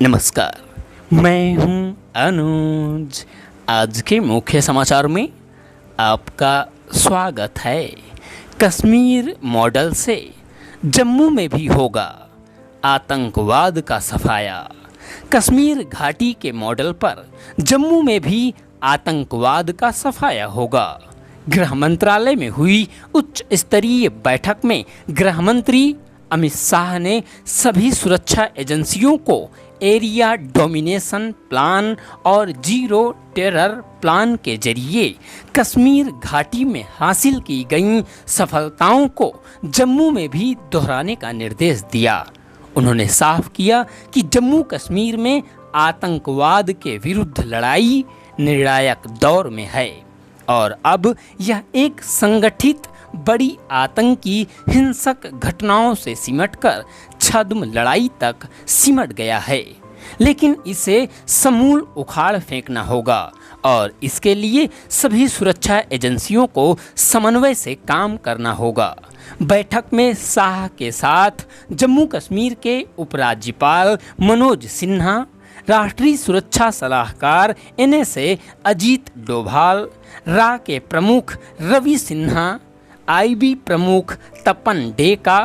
नमस्कार, मैं हूं अनुज। आज के मुख्य समाचार में आपका स्वागत है। कश्मीर मॉडल से जम्मू में भी होगा आतंकवाद का सफाया। कश्मीर घाटी के मॉडल पर जम्मू में भी आतंकवाद का सफाया होगा। गृह मंत्रालय में हुई उच्च स्तरीय बैठक में गृह मंत्री अमित शाह ने सभी सुरक्षा एजेंसियों को एरिया डोमिनेशन प्लान और जीरो टेरर प्लान के जरिए कश्मीर घाटी में हासिल की गई सफलताओं को जम्मू में भी दोहराने का निर्देश दिया। उन्होंने साफ किया कि जम्मू कश्मीर में आतंकवाद के विरुद्ध लड़ाई निर्णायक दौर में है और अब यह एक संगठित बड़ी आतंकी हिंसक घटनाओं से सिमटकर छद्म लड़ाई तक सिमट गया है, लेकिन इसे समूल उखाड़ फेंकना होगा और इसके लिए सभी सुरक्षा एजेंसियों को समन्वय से काम करना होगा। बैठक में शाह के साथ जम्मू कश्मीर के उपराज्यपाल मनोज सिन्हा, राष्ट्रीय सुरक्षा सलाहकार NSA अजीत डोभाल, रा के प्रमुख रवि सिन्हा, IB प्रमुख तपन डेका,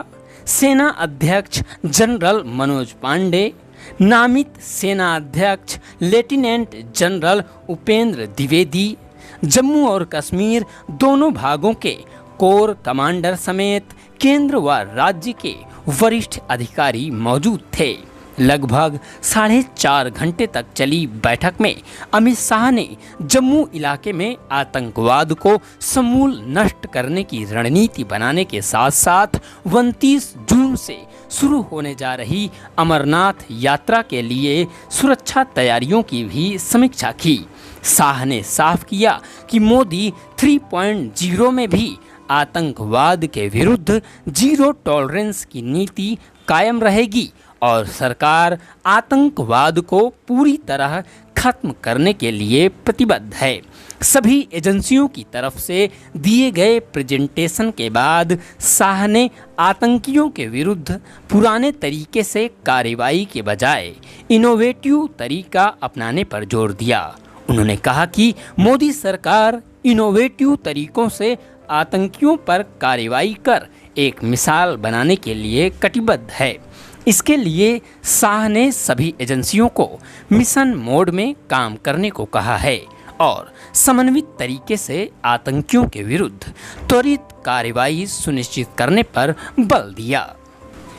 सेना अध्यक्ष जनरल मनोज पांडे, नामित सेना अध्यक्ष लेफ्टिनेंट जनरल उपेंद्र द्विवेदी, जम्मू और कश्मीर दोनों भागों के कोर कमांडर समेत केंद्र व राज्य के वरिष्ठ अधिकारी मौजूद थे। लगभग 4.5 घंटे तक चली बैठक में अमित शाह ने जम्मू इलाके में आतंकवाद को समूल नष्ट करने की रणनीति बनाने के साथ साथ 29 जून से शुरू होने जा रही अमरनाथ यात्रा के लिए सुरक्षा तैयारियों की भी समीक्षा की। शाह ने साफ किया कि मोदी 3.0 में भी आतंकवाद के विरुद्ध जीरो टॉलरेंस की नीति कायम रहेगी और सरकार आतंकवाद को पूरी तरह खत्म करने के लिए प्रतिबद्ध है। सभी एजेंसियों की तरफ से दिए गए प्रेजेंटेशन के बाद शाह ने आतंकियों के विरुद्ध पुराने तरीके से कार्रवाई के बजाय इनोवेटिव तरीका अपनाने पर जोर दिया। उन्होंने कहा कि मोदी सरकार इनोवेटिव तरीकों से आतंकियों पर कार्रवाई कर एक मिसाल बनाने के लिए कटिबद्ध है। इसके लिए शाह ने सभी एजेंसियों को मिशन मोड में काम करने को कहा है और समन्वित तरीके से आतंकियों के विरुद्ध त्वरित कार्रवाई सुनिश्चित करने पर बल दिया।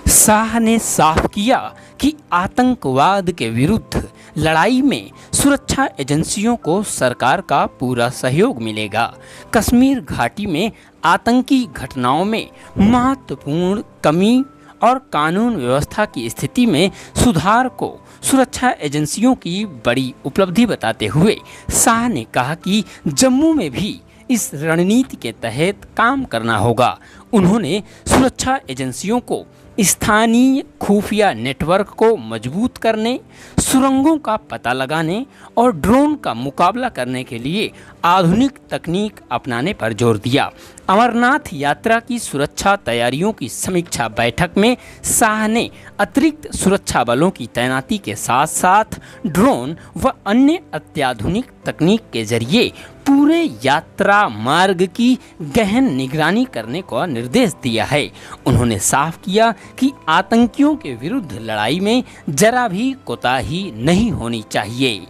शाह ने साफ किया कि आतंकवाद के विरुद्ध लड़ाई में सुरक्षा एजेंसियों को सरकार का पूरा सहयोग मिलेगा। कश्मीर घाटी में आतंकी घटनाओं में महत्वपूर्ण कमी और कानून व्यवस्था की स्थिति में सुधार को सुरक्षा एजेंसियों की बड़ी उपलब्धि बताते हुए शाह ने कहा कि जम्मू में भी इस रणनीति के तहत काम करना होगा। उन्होंने सुरक्षा एजेंसियों को स्थानीय खुफिया नेटवर्क को मजबूत करने, सुरंगों का पता लगाने और ड्रोन का मुकाबला करने के लिए आधुनिक तकनीक अपनाने पर जोर दिया। अमरनाथ यात्रा की सुरक्षा तैयारियों की समीक्षा बैठक में शाह ने अतिरिक्त सुरक्षा बलों की तैनाती के साथ साथ ड्रोन व अन्य अत्याधुनिक तकनीक के जरिए पूरे यात्रा मार्ग की गहन निगरानी करने का निर्देश दिया है। उन्होंने साफ किया कि आतंकियों के विरुद्ध लड़ाई में जरा भी कोताही नहीं होनी चाहिए।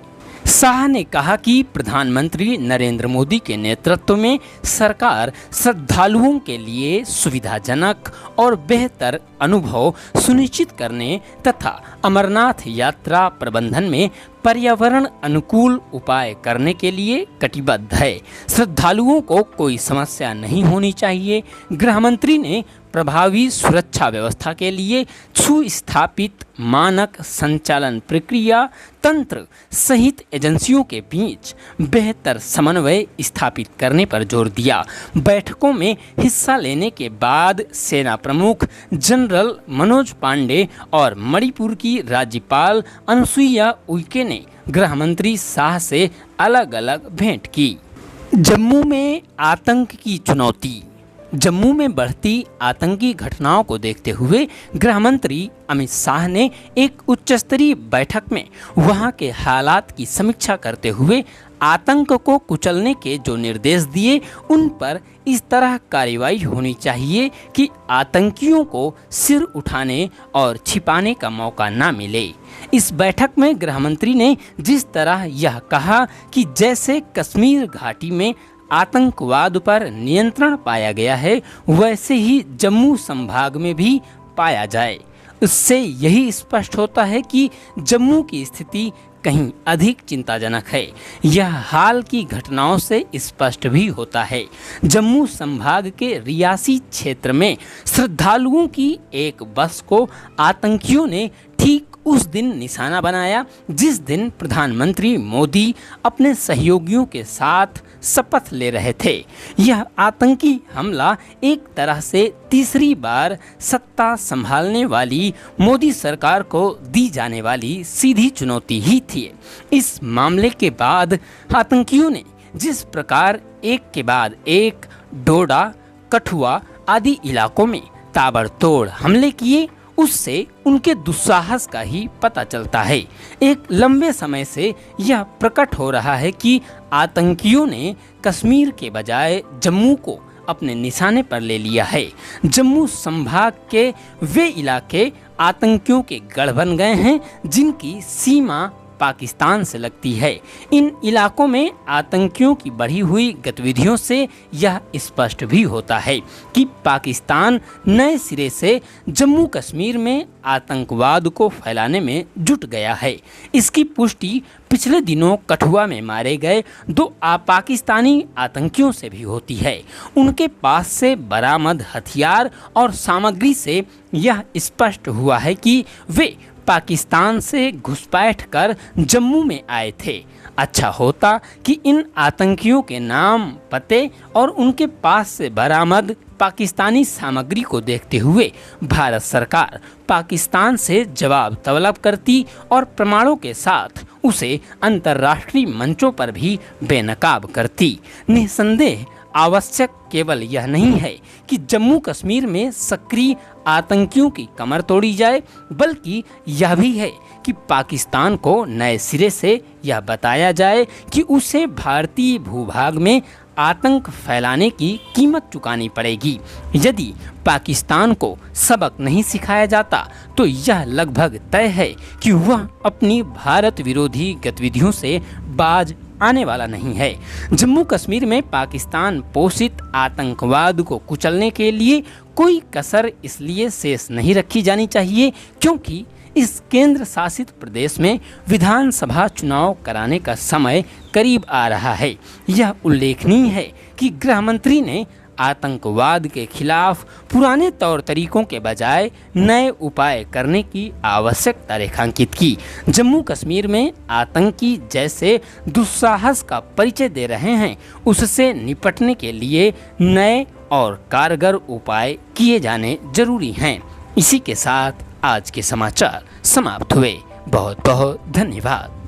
शाह ने कहा कि प्रधानमंत्री नरेंद्र मोदी के नेतृत्व में सरकार श्रद्धालुओं के लिए सुविधाजनक और बेहतर अनुभव सुनिश्चित करने तथा अमरनाथ यात्रा प्रबंधन में पर्यावरण अनुकूल उपाय करने के लिए कटिबद्ध है। श्रद्धालुओं को कोई समस्या नहीं होनी चाहिए। गृह मंत्री ने प्रभावी सुरक्षा व्यवस्था के लिए सुस्थापित मानक संचालन प्रक्रिया तंत्र सहित एजेंसियों के बीच बेहतर समन्वय स्थापित करने पर जोर दिया। बैठकों में हिस्सा लेने के बाद सेना प्रमुख जनरल मनोज पांडे और मणिपुर की राज्यपाल अनुसुईया उइके ने गृह मंत्री शाह से अलग अलग भेंट की। जम्मू में आतंक की चुनौती, जम्मू में बढ़ती आतंकी घटनाओं को देखते हुए गृह मंत्री अमित शाह ने एक उच्च स्तरीय बैठक में वहां के हालात की समीक्षा करते हुए आतंक को कुचलने के जो निर्देश दिए उन पर इस तरह कार्रवाई होनी चाहिए कि आतंकियों को सिर उठाने और छिपाने का मौका ना मिले। इस बैठक में गृह मंत्री ने जिस तरह यह कहा कि जैसे कश्मीर घाटी में आतंकवाद पर नियंत्रण पाया गया है वैसे ही जम्मू संभाग में भी पाया जाए, उससे यही स्पष्ट होता है कि जम्मू की स्थिति कहीं अधिक चिंताजनक है। यह हाल की घटनाओं से स्पष्ट भी होता है। जम्मू संभाग के रियासी क्षेत्र में श्रद्धालुओं की एक बस को आतंकियों ने ठीक उस दिन निशाना बनाया जिस दिन प्रधानमंत्री मोदी अपने सहयोगियों के साथ शपथ ले रहे थे। यह आतंकी हमला एक तरह से तीसरी बार सत्ता संभालने वाली मोदी सरकार को दी जाने वाली सीधी चुनौती ही थी। इस मामले के बाद आतंकियों ने जिस प्रकार एक के बाद एक डोडा, कठुआ आदि इलाकों में ताबड़तोड़ हमले किए उससे उनके दुस्साहस का ही पता चलता है। एक लंबे समय से यह प्रकट हो रहा है कि आतंकियों ने कश्मीर के बजाय जम्मू को अपने निशाने पर ले लिया है। जम्मू संभाग के वे इलाके आतंकियों के गढ़ बन गए हैं जिनकी सीमा पाकिस्तान से लगती है। इन इलाकों में आतंकियों की बढ़ी हुई गतिविधियों से यह स्पष्ट भी होता है कि पाकिस्तान नए सिरे से जम्मू कश्मीर में आतंकवाद को फैलाने में जुट गया है। इसकी पुष्टि पिछले दिनों कठुआ में मारे गए 2 पाकिस्तानी आतंकियों से भी होती है। उनके पास से बरामद हथियार और सामग्री से यह स्पष्ट हुआ है कि वे पाकिस्तान से घुसपैठ कर जम्मू में आए थे। अच्छा होता कि इन आतंकियों के नाम, पते और उनके पास से बरामद पाकिस्तानी सामग्री को देखते हुए भारत सरकार पाकिस्तान से जवाब तलब करती और प्रमाणों के साथ उसे अंतर्राष्ट्रीय मंचों पर भी बेनकाब करती। निसंदेह आवश्यक केवल यह नहीं है कि जम्मू कश्मीर में सक्रिय आतंकियों की कमर तोड़ी जाए, बल्कि यह भी है कि पाकिस्तान को नए सिरे से यह बताया जाए कि उसे भारतीय भूभाग में आतंक फैलाने की कीमत चुकानी पड़ेगी। यदि पाकिस्तान को सबक नहीं सिखाया जाता तो यह लगभग तय है कि वह अपनी भारत विरोधी गतिविधियों से बाज आने वाला नहीं है। जम्मू कश्मीर में पाकिस्तान पोषित आतंकवाद को कुचलने के लिए कोई कसर इसलिए शेष नहीं रखी जानी चाहिए क्योंकि इस केंद्र शासित प्रदेश में विधानसभा चुनाव कराने का समय करीब आ रहा है। यह उल्लेखनीय है कि गृह मंत्री ने आतंकवाद के खिलाफ पुराने तौर तरीकों के बजाय नए उपाय करने की आवश्यकता रेखांकित की। जम्मू कश्मीर में आतंकी जैसे दुस्साहस का परिचय दे रहे हैं उससे निपटने के लिए नए और कारगर उपाय किए जाने जरूरी हैं। इसी के साथ आज के समाचार समाप्त हुए। बहुत बहुत धन्यवाद।